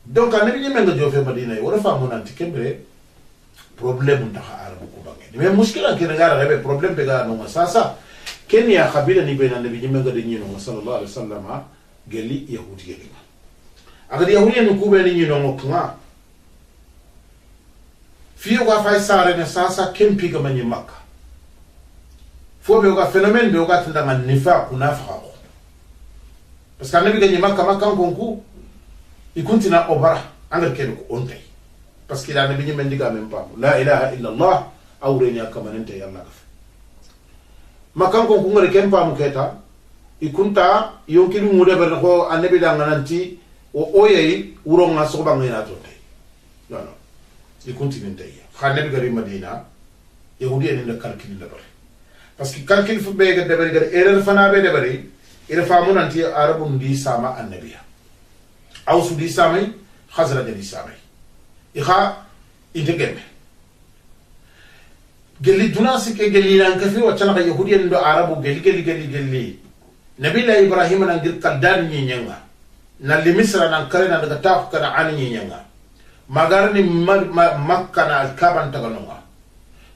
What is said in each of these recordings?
donc anabi ñemen nga jofe madina wala famu nanti kembre problème ndaxa arabu ko bangi mais muskila ke ngara rebe problème be ga no sasa kenya kabila ni bena nabi ñemen nga de ñino sallallahu alaihi wasallam geli yahudi geli agadi yahudi ni kube ni ñino ngokuma fiyo ga fay sare ne sasa kempi ga manyi makka fo be ga phénomène be ga tanda nifa kunafa parce que anabi ga makka makka ngonku ikuntina obara angal ken ko on tay parce que la nabi ñi mendiga même pas la ilaha illa allah awreni akamanente yalla gaf makan ko ngare ken pam keta ikunta yonkilu mu de ber ko anabi da ngananti o oyey wuro nga so ba ngina to tay non non ikunti tay xanabi gari madina yahudi en de calcul la ber parce que calcul fu be ga de ber gar erreur fana be de bari ila famu nanti arabum di sama annabiya awsu di samay khazra di samay ikha integeme gelli dunasi ke gelli lan kafi wa tana yahudiyan do arabu gelli nabi la ibrahim nan gir kaldan ni nyanga na li misra nan kare na daga taaf kana an ni nyanga magarni makka na alkaban taganonga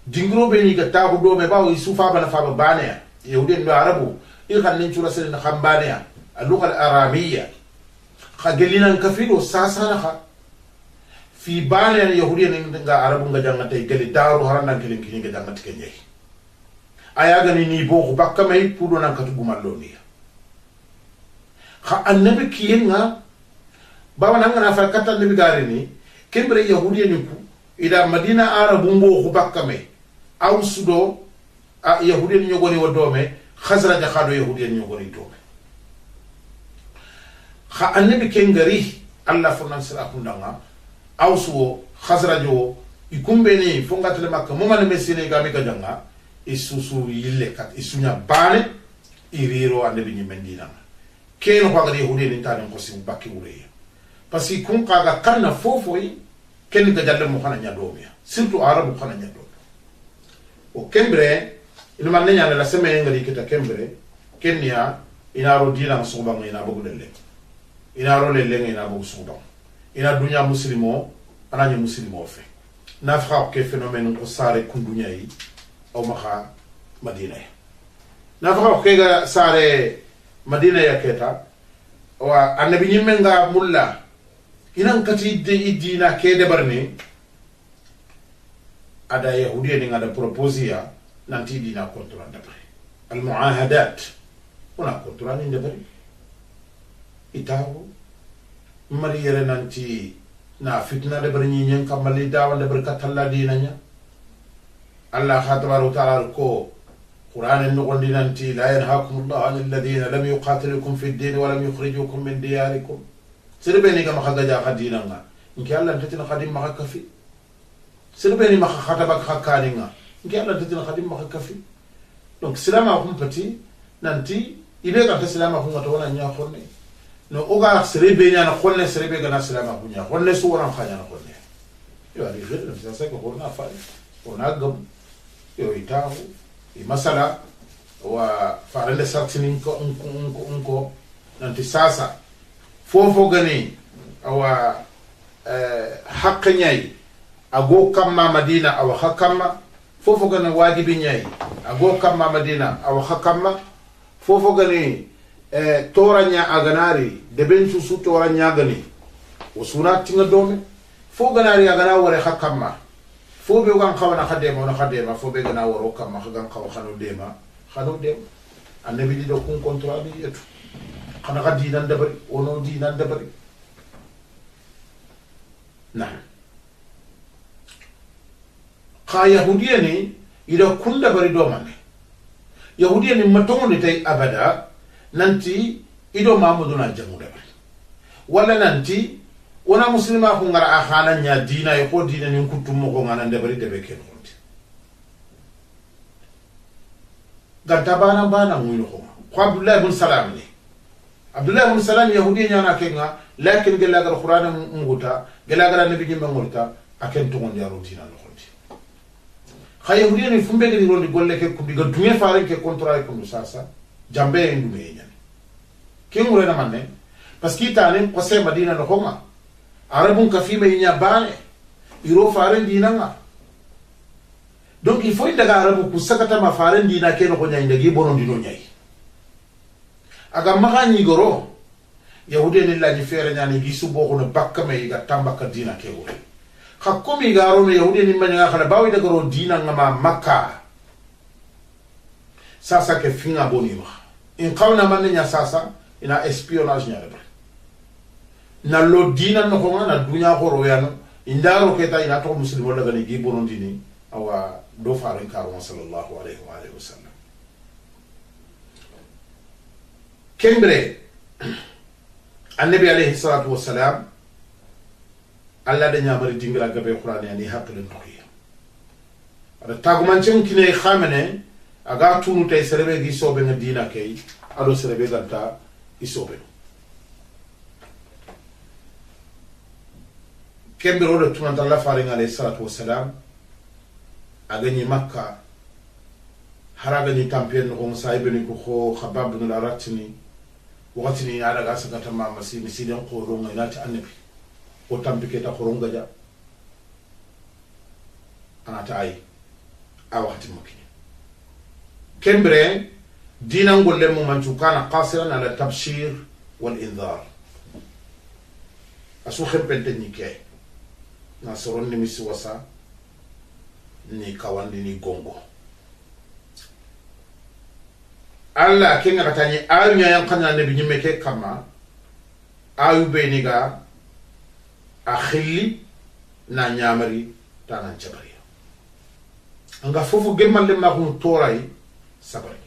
dingro be ni ga taabu do me bawo isufa bana fa bana yahudiyan do arabu ikhan nin chura sel na khambana al-lugha al-aramiyya خجلنا كفيلو ساسانا خا في بالي اليهودية نيجا عربون جانا تيجي دارو هرانا كلين كلين جانا تكنيه أيا غني نيبو بكا ما يبودو نكتبو مالونيا خا النبي كينغا بابا نعنا فكرة النبي قارني كم بري يهودية نيكو إذا مدينة عربون بو بكا ما أو سودو يهودية نيجوني ودومه خزرة جخادو يهودية نيجوني دومه خا النبي كينغري الله فرنا سلاكم دانا awsuwo khazrajo ikumbeni fongatele makka moma ne mesine gami ka janga isusu yille kat isunya bane iriro ande bi nyimendina ken ko gadi hude ni tan ko sim bakki wure parce que kun kaga kanna fofo yi ken ga jalle mo xana nyado ya surtout arabu xana nyado o kembre il man nyane la semaine ngali kita kembre kenya inaro dina soba ngina bugu delle inaro le ngina bugu soba ina dunya muslimo ananya muslimo fe na fra ke phénomène ko sare kundunya yi o maha madina na fra ke ga sare madina ya keta wa annabi nyimenga mulla inan kati de idina ke de barne ada yahudi ni ngada proposia nanti dina kontra dabre al muahadat ona kontra ni dabre itawo mari yere nanti na fitna de bari nyen kamali dawa de barkatalla dinanya Allah khatabaru ta'ala ko Qur'an no gondi nanti la yanhaakumullahu 'anil ladina lam yuqatilukum fid din wa lam yukhrijukum min diyarikum sirbeni kama khagaja khadinanga inki Allah tatina khadim ma kafi sirbeni ma khataba khakaninga inki Allah tatina khadim ma kafi donc silama kum pati nanti ibe ka silama kum to wala nya khonne no oga serebe nyana khonne serebe gana salama kunya khonne suwana khanya na khonne yo ali gele sasa ko khona fali ona gam yo itahu masala wa farende sartini ko nanti sasa fofo gani awa haqqanyai ago kamma madina awa hakamma fofo gani wajibi nyai ago kamma madina awa hakamma fofo gani toranya aganari deben su toranya gani usuna tinga dome fo ganari agana wore hakamma fo be gan khawana khadema na khadema fo be gana woro kamma gan khaw khano dema annabi di do kun control bi etu khana khadi nan dabari wono di nan dabari na kha yahudiyani ida kun dabari do manne yahudiyani matongo tay abada nanti ido mamudu na jamu dabari wala nanti wana muslima ko ngara akhana nya dina e ko dina ni kutum mo ko ngana dabari debe ken honti ganta bana nguyno ko Abdullah ibn Salam ni Abdullah ibn Salam yahudi nya na kenga lakin gela gar qur'an nguta gela gar nabi jimba ngulta aken to ngon yaro dina no honti khay yahudi ni fumbe ni rondi golle ke kubi ga dume faare ke control ko sasa jambe ndu me nya ke ngure na manne parce que tani ko se madina no homa arabun ka fi me nya bane iro faren dina nga donc il faut daga arabu ku sakata ma faren dina ke no ko nya ndagi bonon dino nyai aga magani goro yahude ni la ni fere nya ni gisu bo ko no bakka me ga tambaka dina ke wure hakumi garo no yahude ni manya khala bawi daga ro dina nga ma makka sasa ke finga bonima in qawna man nya sasa ina espionnage nya rebe na lo dina no ko na dunya ko ro yano indaro keta ina to muslimo daga ni gi bonon dini awa do faran karo sallallahu alaihi wa alihi wasallam kembre annabi alayhi salatu wassalam alla da nyamari dingira gabe qur'ani ani haqqin toqiya ada taguman cin kine khamene aga tunu tay serebe gi sobe na dina kay ado serebe ganta isobe kembre o tuma dalla faran alayhi salatu wassalam agani makka haragani tampen ko saibeni ko khabab bin al-aratni wakati ada ga sakata mama si den qoronga inati annabi o tampike ta qoronga ja anata ay a wakati makini kembre dina ngolle mo manchu kana qasiran ala tabshir wal inzar asu khempente ni ke na soron ni miswasa ni kawandi ni gongo alla kenga katani ayu nya yang kana nabi nyimme ke kama ayu beniga akhili na nyamari tanan chabari anga fofu gemmal le ma ko toray sabari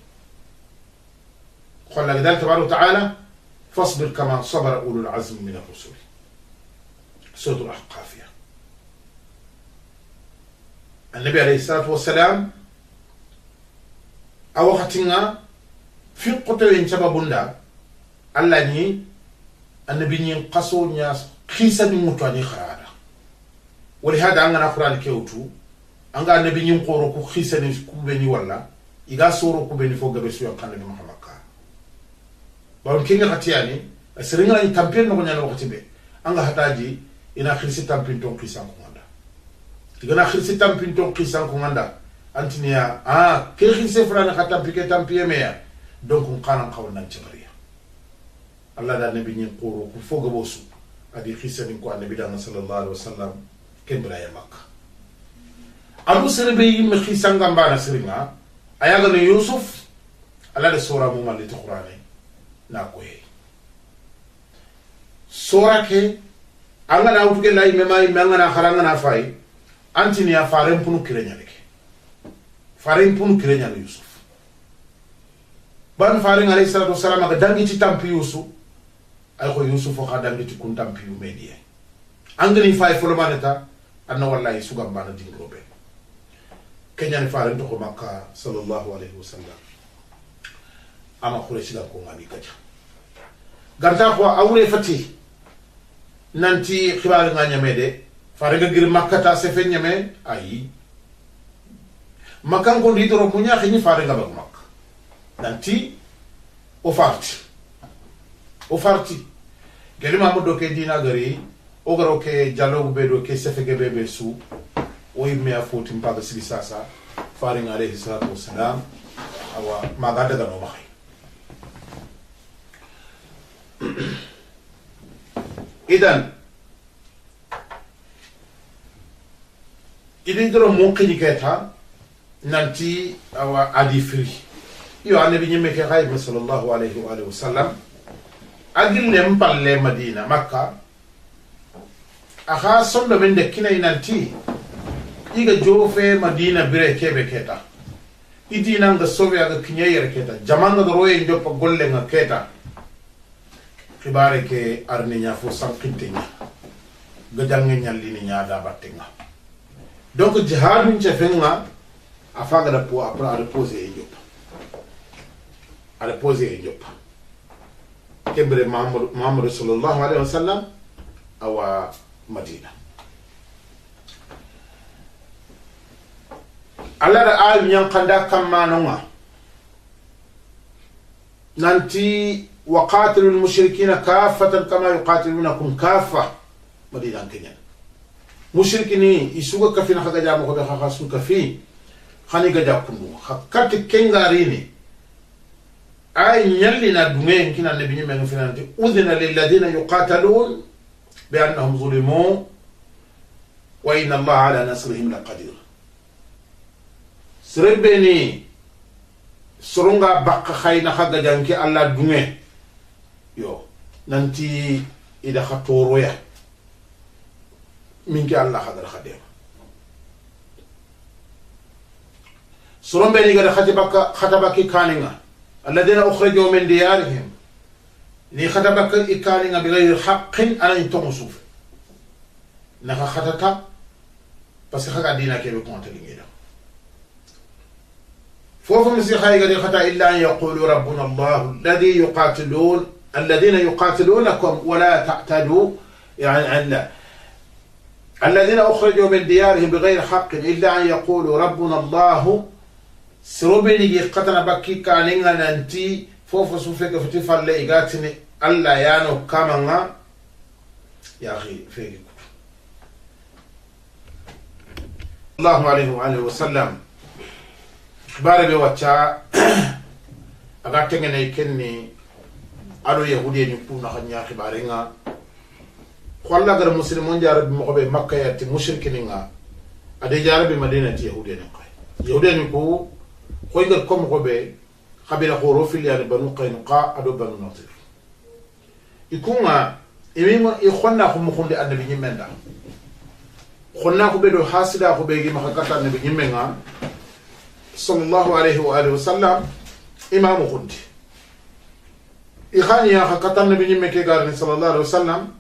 qala lidal tabaraka ta'ala fasbir kama sabara ulul azm min ar-rusul sura al-ahqaf النبي عليه الصلاة والسلام أو وقتنا في قتل سببنا الله ني النبي ينقصو ناس خيسا نموتاني خرادا ولهذا عندنا قرآن كيوتو عندنا النبي ينقورو خيسا نكوبني ولا إذا سورو كوبني فوق بسوي كان النبي محمد كا بقول كينغ خاتياني السرينغ أن تامبين نقول نحن وقت به عندنا هتاجي إن خيسا تامبين تون خيسا كوندا igana khirsi tampin ton qisan ko nganda antinia ke khirse frana khata pike tampie meya donc on kana qawna jabariya allah da nabi ni qoro ku foga bosu adi khirse ko nabi da sallallahu alaihi wasallam kembra ya makka abu serbe yim khisan gamba na sirina ayaga no yusuf allah da sura mu mali qur'ani na ko he sura ke anga na utuge lay memay manga na kharanga na fay antini ya faren punu kirenya leke faren punu kirenya no yusuf ban faren alayhi salatu wassalam ga dangi ci tampi yusuf ay ko yusuf ko dangi ci kun tampi yu mediye angani fay folo manata anna wallahi sugam bana dingro be kenya ni faren to ko makka sallallahu alaihi wasallam ama quraish la ko ngani kaja ganta ko awre fati nanti khibar nga nyamede farega gir makata se fe nyame ayi makan ko ndidoro munya khini farega bak mak nanti o farti gelima mo do ke dina gari o garo ke jallo be do ke se fe gebe be su o yimme afoti mpaga sigi sasa faringa alayhi salatu wassalam awa magada ga no maxay idan idin doro mon kini keta nanti awa adi firi yo annabi nyime ke khayb sallallahu alayhi wa alihi wasallam agille mpalle madina makka aha sondo men de kinay nanti iga jofe madina bire kebe keta idina nga sobe aga kinyeyer keta jamanga do roye ndoppa golle nga keta khibare ke arni nya fo sankintinya gajange nyallini nya da battinga donc jihad min chefenga afaga da po apra reposer Egypte a reposer Egypte kembre Muhammad sallallahu alaihi wasallam awa Madina Allah da al nyan kanda kamma nonga nanti وقاتلوا المشركين كافة كما يقاتلونكم كافة مدينة كنيا mushrikini isuga kafina khaga jamu ko be kha su kafi khani ga jakundu khat kengarini ay nyalli na dume kina nabi nyime ngifinanti udhina lil ladina yuqatalun bi annahum zulimu wa inna allaha ala nasrihim laqadir srebeni soronga bakka khayna khaga janki alla dume yo nanti ida khatoroya minki Allah khadar khadema suron beni gada khatabaki kaninga alladhina ukhriju min diyarihim ni khatabaka ikaninga bighayri haqqin ala intomusuf naka khatata parce que khaga dina kebe konta lingida fofu misi khayga di khata illa an yaqulu rabbuna Allah alladhina yuqatilunakum wa la ta'tadu yani الذين أخرجوا من ديارهم بغير حق إلا أن يقولوا ربنا الله سربني قتنا بكي كانينا ننتي فوف سوفيك فتفعل لإيقاتني ألا يانو كامنا يا أخي فيك الله عليه وآله وسلم باربي واتشا أغاتنغني كني ألو يهودي نكونا خنيا خبارينا walla gar muslimun jarabi mo be makka yatti mushrikininga ade jarabi madina ti yahudeni qay yahudeni ko koy gar kom ko be khabila khoro fil yani banu qaynuqa ado banu nadir ikunga imima ikhonna ko mo khonde annabi nyimenda khonna ko be do hasida ko be gi makata annabi nyimenga sallallahu alayhi wa alihi wasallam imamu khundi ikhani ya hakata annabi nyimmeke garni sallallahu alayhi wasallam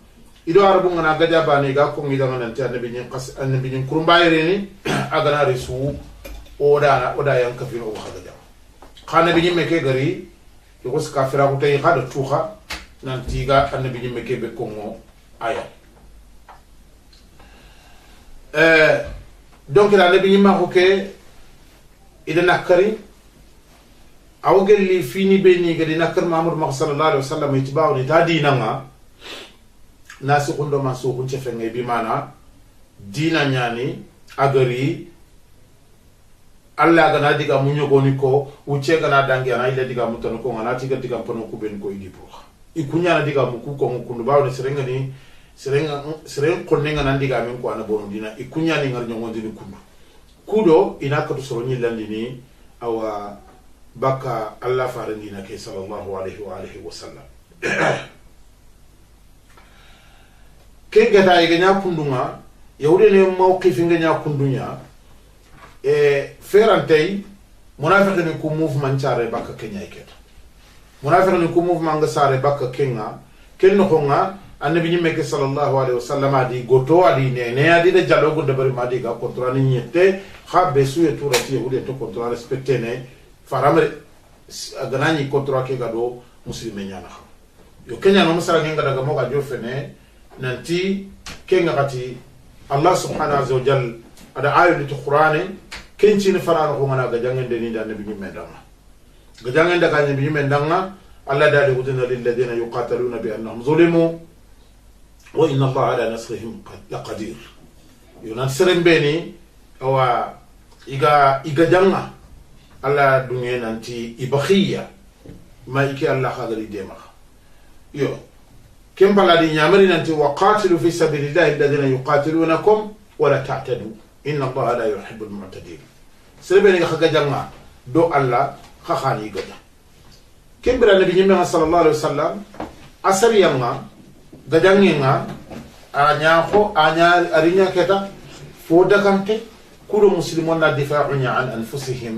ido arabu ngana gaja bani ga ko ngi dama nanti annabi nyin kurumbayre ni agana risu oda yan kafir o khadaja khana bi nyimme ke gari ko ska fira ko tay khada tuha nanti ga annabi nyimme ke be ko mo aya donc la annabi nyimma ko ke ida nakari awgel li fini be ni ga di nakar mamud sallallahu alaihi wasallam itibaaw ni tadina nga nasi kundo masu kunche fenge bimana dina nyani agari alla gana diga munyo goni ko uche gana dangi ana ile diga mutono ko ngana tiga diga pono ku ben ko idipo ikunya na diga muku ko mukundu bawo ni serenga konnenga nan diga men ko ana bono dina ikunya ni ngar nyongondi ni kundu kudo inaka to soro nyilandi ni awa baka alla farandina ke sallallahu alaihi wa alihi wasallam ke gata iganya kundunga yawde ne mawqif nganya kundunya ferantay munafiq ni ku mouvement chare bakka kenya iketa munafiq ni ku mouvement nga sare bakka kenga kenno khonga annabi nyimme ke sallallahu alaihi wasallam adi goto adi ne adi de jalogo de bari madi ga contrôle ni nyette khabbe suye tourati yawde to contrôle respecté ne faramre ganani contrôle ke gado muslime nyana xam yo kenya no musara ngenga daga mo ga jofene nanti kenga kati Allah subhanahu wa ta'ala ada ayu di Qur'ani kenci ni farana ko ngana ga jangende ni da nabi nyimme danga ga jangende ka nabi nyimme danga Allah dali udina lil ladina yuqataluna bi annahum zulimu wa inna Allah ala nasrihim laqadir yunan serembeni awa iga janga Allah dunge nanti ibakhiya ma iki Allah khadri dema yo كم بلادي نعمل أنت وقاتلوا في سبيل الله الذين يقاتلونكم ولا تعتدوا إن الله لا يحب المعتدين سلبني خا جانا دو الله خاني غدا كم بلا النبي محمد صلى الله عليه وسلم أسريانا غدانينا أنياخو أنيا أرينا كذا فودا كانت كل مسلمون لا دفاع عن أنفسهم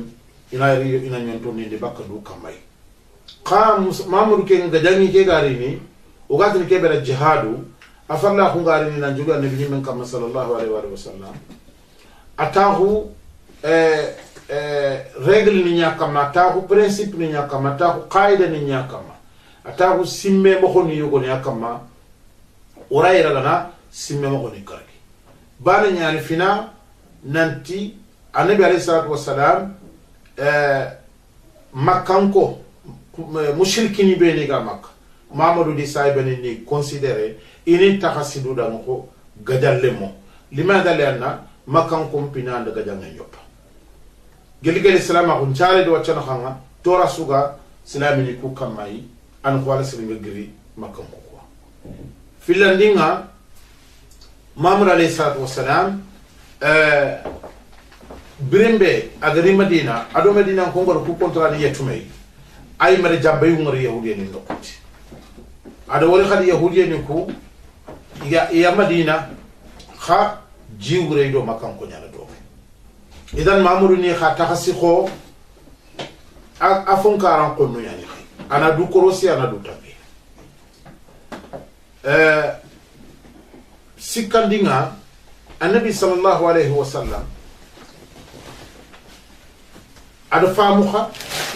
إلى ينتوني دبك دو كماي قام مامور كين غداني كغاريني وقاتل كبر الجهاد أفرلا خنغارين نجوغا النبي من كما صلى الله عليه وسلم أتاه رجل نيا كما أتاه برنسيب نيا كما أتاه قاعدة نيا كما أتاه سمة مخوني يغني كما وراي رغنا سمة مخوني كاركي بان يعني فينا ننتي النبي عليه الصلاة والسلام مكانكو مشركين بيني مكة mamadou di saybani ni considéré ini takhasidu da ko gadallemo limada lana makan kompina da gadanga yoppa geligel salama ko chaale do wacana khanga tora suga islamini ku kamai an ko wala siringa giri makan ko filandinga mamur alayhi salatu wassalam birembe agari madina ado madina ko ngor ku kontra ni yetumay ay mare jabbe yu ngor yahudi ni nokoti ado wala khadi yahudi ni ku ya madina kha jiwre do makan ko nyala do idan mamuru ni kha takhasi kho afon karan ko no yani ana du korosi ana du tabe sikandinga annabi sallallahu alayhi wa sallam ada famuha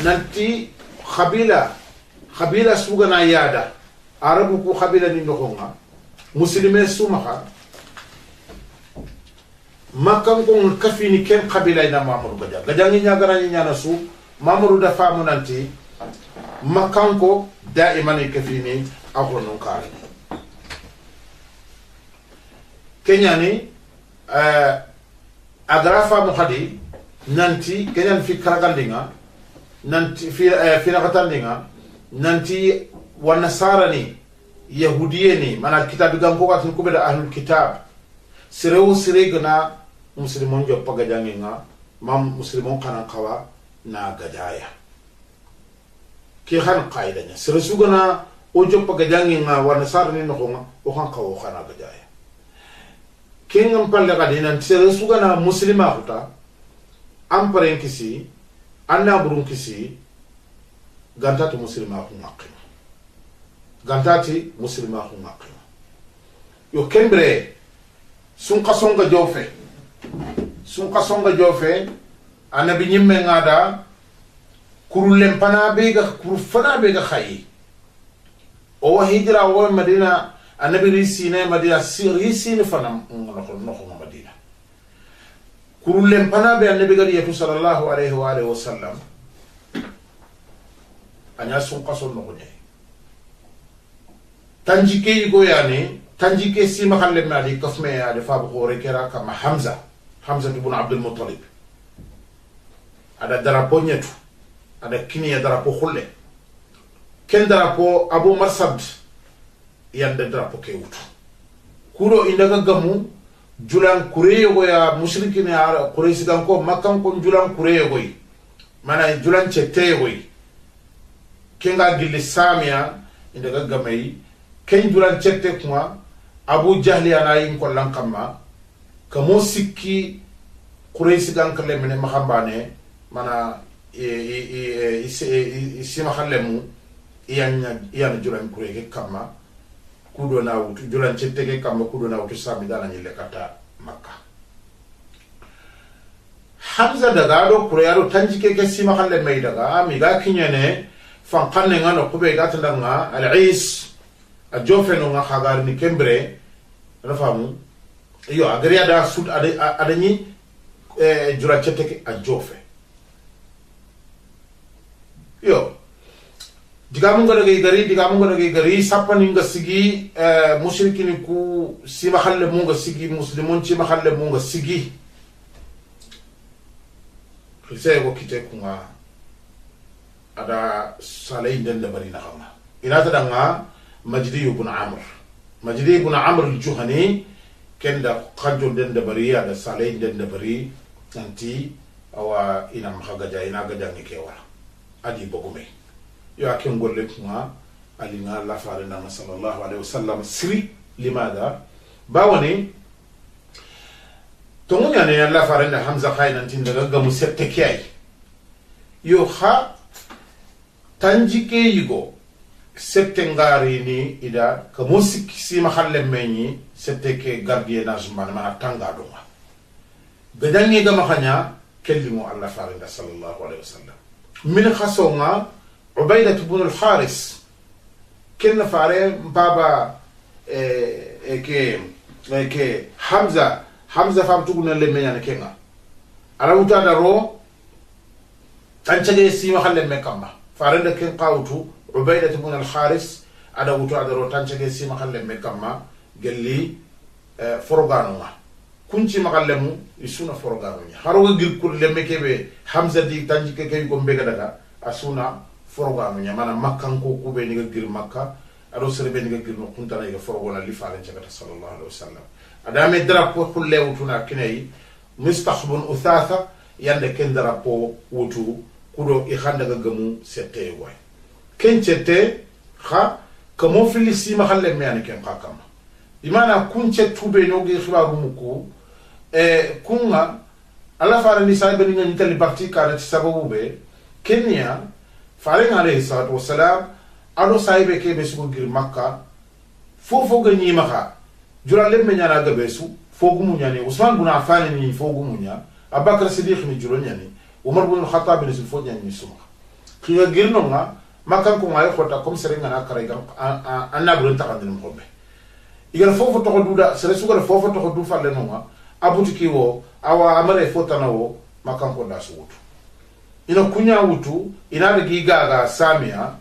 nanti khabila sugana yada arabu ku khabila ni nokonga muslime sumaha makam ko kafini ken khabila ina mamuru gajangi nyagara ni nyana su mamuru da famu nanti makam ko daiman kafini akonon kare kenyani agrafa muhadi nanti kenyan fi karagandinga nanti fi nakatandinga nanti wanasarani yahudiyeni mana kitab gamko katun kubeda ahlul kitab sirewu siregna muslimon jo pagajanginga mam muslimon kana kawa na gadaya ki khan qaidanya siresugana o jo pagajanginga wanasarani nokonga o khan kawo khana gadaya kengam palle kadina sere sugana muslima huta amparen kisi anna burun kisi gantati muslima hu ngaqima gantati muslima hu ngaqima yo kembre sunqa songa jofe anabi nyimme ngada kurulem pana bega kurfana bega khayi o hijra o madina annabi risine madina risine fanam no madina kurullem pana be annabi gari yatu sallallahu alaihi wa alihi wasallam anya sun qaso no ne tanjike go yani tanjike si ma khalle mali kafme ya de fa bu rekera kama hamza ibn abdul muttalib ada darapo nyetu ada kiniya darapo khulle ken darapo abu marsad yande drapo ke wutu kudo indaga gamu julan kureyo go ya mushrikine ara quraysh dan ko makkan ko julan kureyo go mana julan chete go kenga gilli samia indaga gamay ken julan chete kuma abu jahli ana yin ko lankama kamo sikki quraysh dan kale mene mahambane mana isi mahallemu iyan julan kurege kama kudo na wutu julan cetege kamba kudo na wutu sami dana nyile kata makka hamza daga do kureyaro tanjike ke sima khalle may daga mi ga kinyene fan kanne ngano kube ga tandanga al-is a jofe no nga khagar ni kembre na famu iyo agriya da sud adani julan cetege a jofe yo digamu ngada gari sapani nga sigi mushrikini ku sima khalle mu nga sigi muslimon ci ma khalle mu nga sigi xise ko kite ku nga ada salay den da bari na xama ina ta danga majdi ibn amr al-juhani kenda khanjo den da bari ada salay den da bari tanti awa ina magaja ina gaja ni ke wala adi bogume yo akem golle kuma alina la farina sallallahu alaihi wasallam siri limada bawani to munya ne la farina hamza khayna tin daga gamu sette kiyai yo kha tanjike yigo sette ngari ni ida ka musik si ma khalle meñi sette ke gardiennage man mana tanga do ma gadangi ga ma khanya kellimu alla farina sallallahu alaihi wasallam min khasonga عبيدة بن الحارث كنا فاري بابا كي حمزة فام تقولنا اللي ميانا كنا على وتا دارو تنشجع سيما خلنا مكمّا فارندا كن قاوتو عبيدة بن الحارث ada wutu ada rotanchege si makalle mekamma gelli forogano ma kunci makalle mu isuna forogano nya haroga girkul lemme kebe hamza di tanjike kay ko mbega daga asuna forogano nya mana makkan ko kube ni gir makka ado serbe ni gir no kuntana ga forogona li faalen cagata sallallahu alaihi wasallam adame drapo kulle wutuna kinai mustahbun uthatha yande ken drapo wutu kudo i khanda ga gamu sette way ken cete kha kamo filisi mahalle me an ken qakam imana kunce tube no gi khibaru muku kunga ala fara ni saybe ni ngani tali parti kana sababu be kenya fare ngale salatu wassalam ado saybe ke be su gir makka fofo ga ni maka jurale me nyana ga besu fogu munyani usman bun affan ni fogu munya abakar siddiq ni juro nyani umar bun khattab ni sulfo nyani suma khiya girno nga makan ko ngay khota comme serenga na kare gam anna bun takandin mo be igara fofo to duda sere sugara fofo to du falle no nga abutiki wo awa amare fotana wo makan ko da suutu ina kunya wutu ina da gigaga samia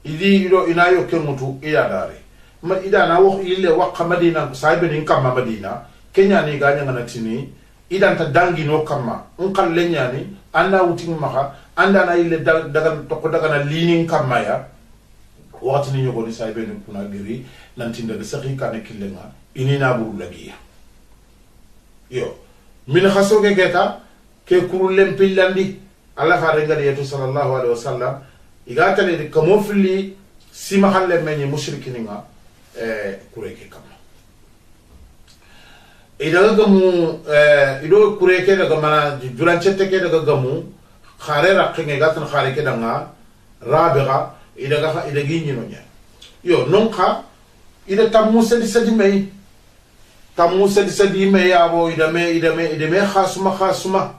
idi ido ina yo kemutu iya dare ma ida na wo ile waqa madina saybe ni kamma madina kenya ni ganya ngana tini idan ta dangi no kamma on kalle nyani anda wutin maka anda na ile daga to daga na linin kamma ya wakati ni nyogoni saybe ni kuna giri nantinda de sakhi kane killenga inina buru lagiya yo min khasoge geta ke kurulem pillandi alla faare ngadi yetu sallallahu alaihi wasallam igatale de kamo fili sima halle menni mushrikininga kureke kam idaga gamu ido kureke daga mana jurancette ke daga gamu khare raqqinge gatan khare ke danga rabiga idaga idagi nyino nya yo nonka ida tammu sadi mai tammu sadi mai yabo idame khasuma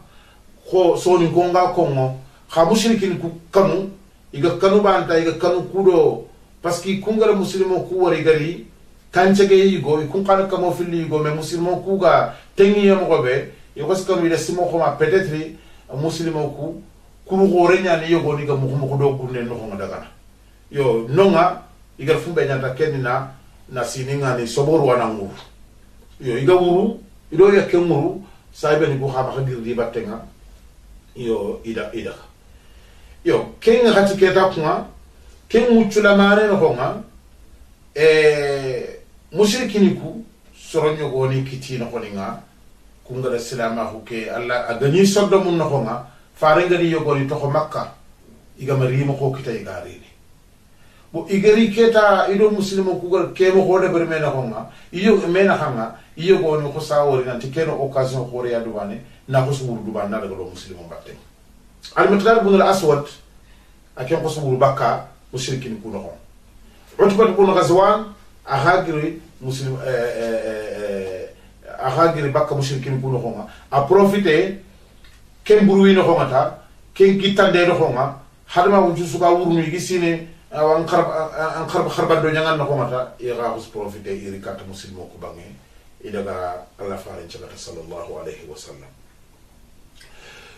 ko soni gonga kongo kha mushrikin ku kanu iga kanu banta iga kanu kudo paski kungara muslimo ku wari gari kanchege yigo ikun kana kamo fili yigo me muslimo ku ga tengi yamo gobe yigo skanu ida simo ko ma peut-être muslimo ku kuru gore nyani yogo ni ga mu do kunne no ko daga yo nonga iga fumbe nyanta kenina na sininga ni soboru wana nguru yo iga wuru ido ya kemuru saybe ni ko khaba khadir di batenga yo ida yo ken hati keta kuma ken muchula mare no honga mushrikini ku soronyo goni kitina honinga kungara silama huke alla agani soddo mun no honga farenga ni yogoni to makka iga marimo ko kita igari bo igari keta ido muslimo ku gar kemo hode ber mena honga iyo mena hanga iyo goni ko sawori nanti keno occasion ko re yaduwane na ko sumuru duban na daga do muslimo batte al-Miqdad ibn al-Aswad aken ko sumuru bakka mushrikin ku no Utba ibn Ghazwan ahagiri muslim ahagiri bakka mushrikin ku no a profiter ken buruwi no ta ken kitande no honga hadma wunju suka wurnu gisine an kharba do nyangal no ta ira hus profiter iri kata muslimo ku bangi idaga Allah farin cagata sallallahu alaihi wasallam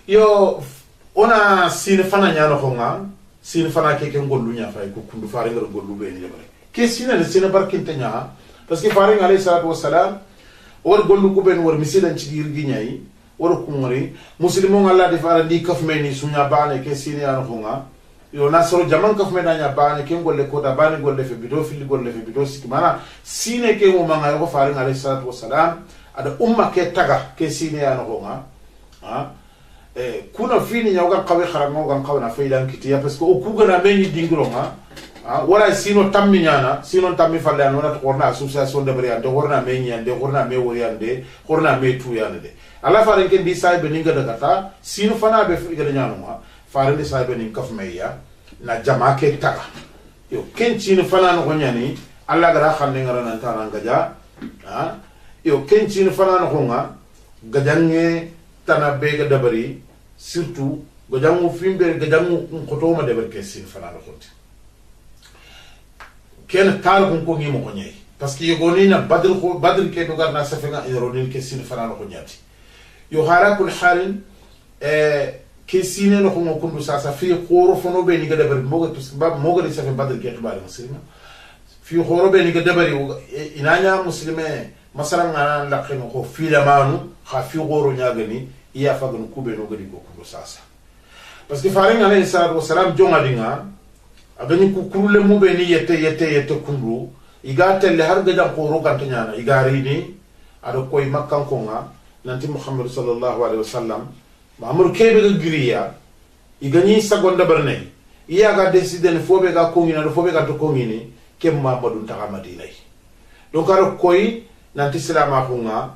yo ona sine fana nyano honga sine fana ke ngollu nya fay ko kundu faare ngal gollu be ni bare ke sine le sine barkinte nya parce que faare alayhi salatu wassalam war gollu ko ben war misidan ci dir gi nyai war ko ngori muslimo ngalla di faara di kaf meni sunya baane ke sine yana honga yo nasoro jaman kaf mena nya baane ke golle ko da baane golle fe bido fili golle fe bido sikmana sine ke mo manga ko faare alayhi salatu wassalam ada umma ke taga ke sine yana honga ha kuna fini nyawga qawe kharango gan qawna faylan kitiya parce que o kugana meni dingro ma wala sino tammi nyana sino tammi falle an wona torna association de briande horna meni ande horna me woriande horna me tuyande ala faran ken di saybe ninga daga ta sino fana be igada nyano ma faran di saybe nin kaf meya na jama ke taga yo ken sino fana no nyani alla gara khanne ngara nan ta ngaja yo ken sino fana no nga gajange tana bega dabari surtout gajangu fimbe gajangu koto ma debar kesin fana la khoti ken tal ko ngi mo ko nyai parce que yogoni na badr ke do garna safenga ironin kesin fana la ko nyati yo harakul halin kesine no ko mo kundu sa fi qoro fono be ni ga debar mo ga tus ba mo ga safe badr ke xibar muslima fi khorobe ni ga dabari inanya muslime masalan ngana lakin ko fi lamanu kha fi goro nyagani iya fagan kube no gadi ko kundo sasa parce que faring alayhi salatu wassalam jonga dinga agani ku kurule mube ni yete kundu igate le har gadan ko roganta nyana igari ni ado koy makkan ko nga nanti muhammad sallallahu alaihi wasallam mamur kebe ga giriya igani sagonda barne iya ga deciden fobe ga ko ngina do fobe ga to ko ngini kem mamadou taga madina donc aro koy nanti salama ko nga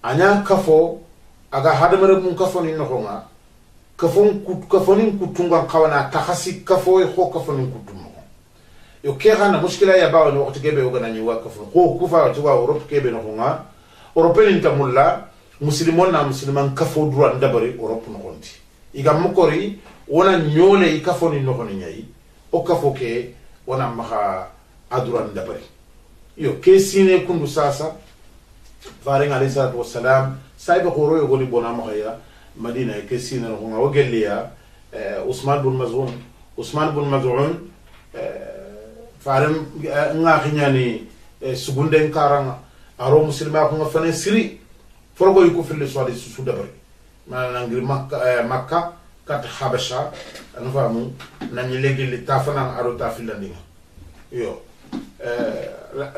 anya kafo aga hadamare mun kafo ni no nga kafonin kutunga kawana takhasi kafo ho kafonin kutunga yo kera na mushkila ya bawo wakati gebe ogana ni wa kafo ko kufa wa Europe kebe no nga European tamulla muslimon na musliman kafo dura ndabari Europe no konti iga mukori wona nyole ikafoni no kono nyai o kafo ke wona maha adura ndabari yo kesine kundu sasa farenga alayhi salatu wassalam saiba khoro yo goni bona mahaya madina kesine no nga wagelliya Usman bin Maz'un faram nga khinyani sugunden karanga aro muslima ko nga fane siri forgo yuko fille swadi su dabari mana ngir makka kat habasha an famu nani legi li tafana aro tafilandinga yo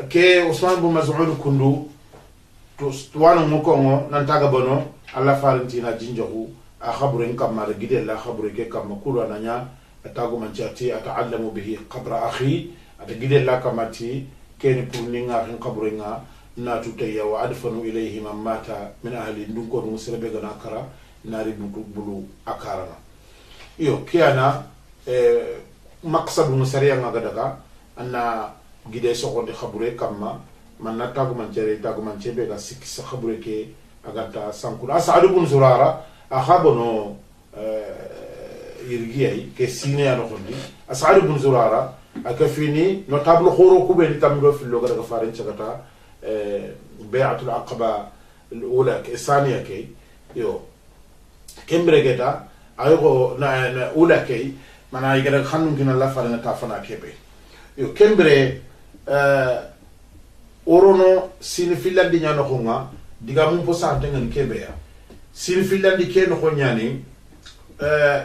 ke Usman bin Maz'un kundu to tuwana mukongo nantaga bono alla farantina jinjahu a khabrin kamma gide la khabru ke kamma kulu ananya atago manchati ata'allamu bihi qabra akhi atagide la kamati ken purninga hin qabringa na tutaya wa adfanu ilayhi man mata min ahli ndunko musirabe gana kara nari bulu akarana iyo kiana maqsadu musariya nga daga anna gide sokonde khabure kamma man na tago manchebe ga sikki sa khabure ke agata sankul As'ad ibn Zurara akhabono irgiyai ke sine ano khondi As'ad ibn Zurara akafini notable khoro kubeni tamdo fillo ga farin chagata bay'atul aqaba al-ula ke saniya ke yo kembre geta ayo na ula ke mana igara khannun kina la farin ta fana kebe yo kembre orono sine filandi nyano khonga diga mum posante ngan kebe ya sin filandi ke no nyani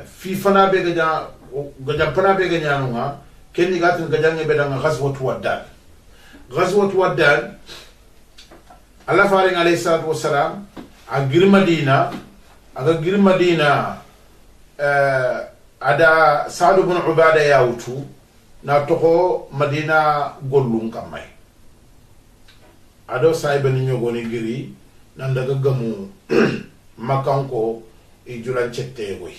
fi fana be gaja fana be ganya no nga ken diga tan gaja nge bedanga ghazwat waddan Allah faring alayhi salatu wassalam agir Madina ada Sa'd ibn Ubada ya wutu na toko Madina gollum kamay ado sayba ni nyogoni giri nan daga gamu makanko e julan chette goy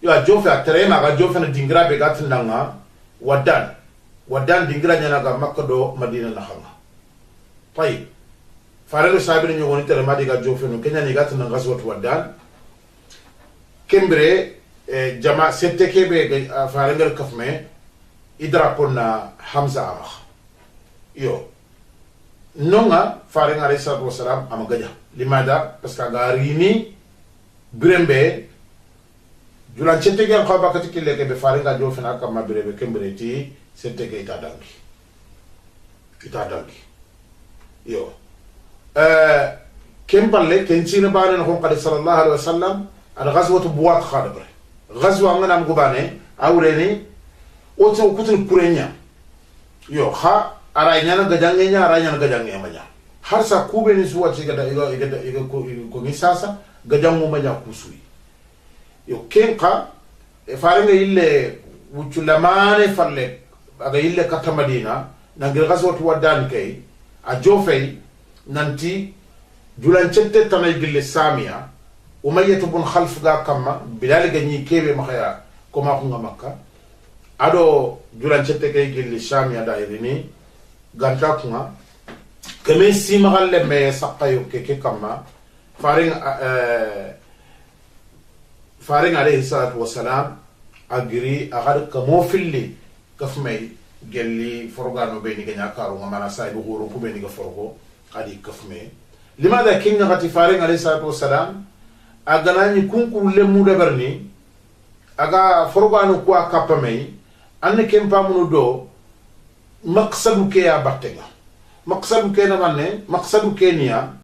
yo a jofa trema ga jofa na dingra be gatndanga wadan dingra nyana ga makado Madina na khanga tay farelo sayba ni nyogoni tere madi ga jofa no kenya ni gatna gaswat wadan kembre jama sette kebe farengal kafme idra konna Hamza amah yo nonga faring alayhi salatu wassalam amagaja limada parce que garini brembe julan cente gel khaba katiki leke be faringa jo fina kam brembe kembreti sente ke ita dangi yo kempalle kencina bana no qad sallallahu alaihi wasallam al ghazwatu buwat khadabre ghazwa ngana mgubane awreni oto kutul kurenya yo kha ara nyana gajange nya ara nyana gajange manya har sa kube ni suwa ci gada iga ko ni sasa gajangu manya kusui yo kenka e faringa ille wuculamane falle aga ille kata Madina na girgaswat wadan kay a jofay nanti julan cette tanay gille samia Umayyah ibn Khalf ga kamma Bilal ga ni kebe makaya ko ma ko Makka ado julan cette kay gille samia da irini ganta kunga kame si magalle me saqayo ke kama faring alayhi salatu wassalam agri agar kamo filli kafmay gelli forgano be ni ganya karu ngana say bu guru ko be ni ga forgo adi kafme limada kinga gati faring alayhi salatu wassalam aganani kunku lemu de berni aga forgano ko kapamay anne kempa munu do maqsadu ke ya battenga maqsadu ke na manne maqsadu ke niya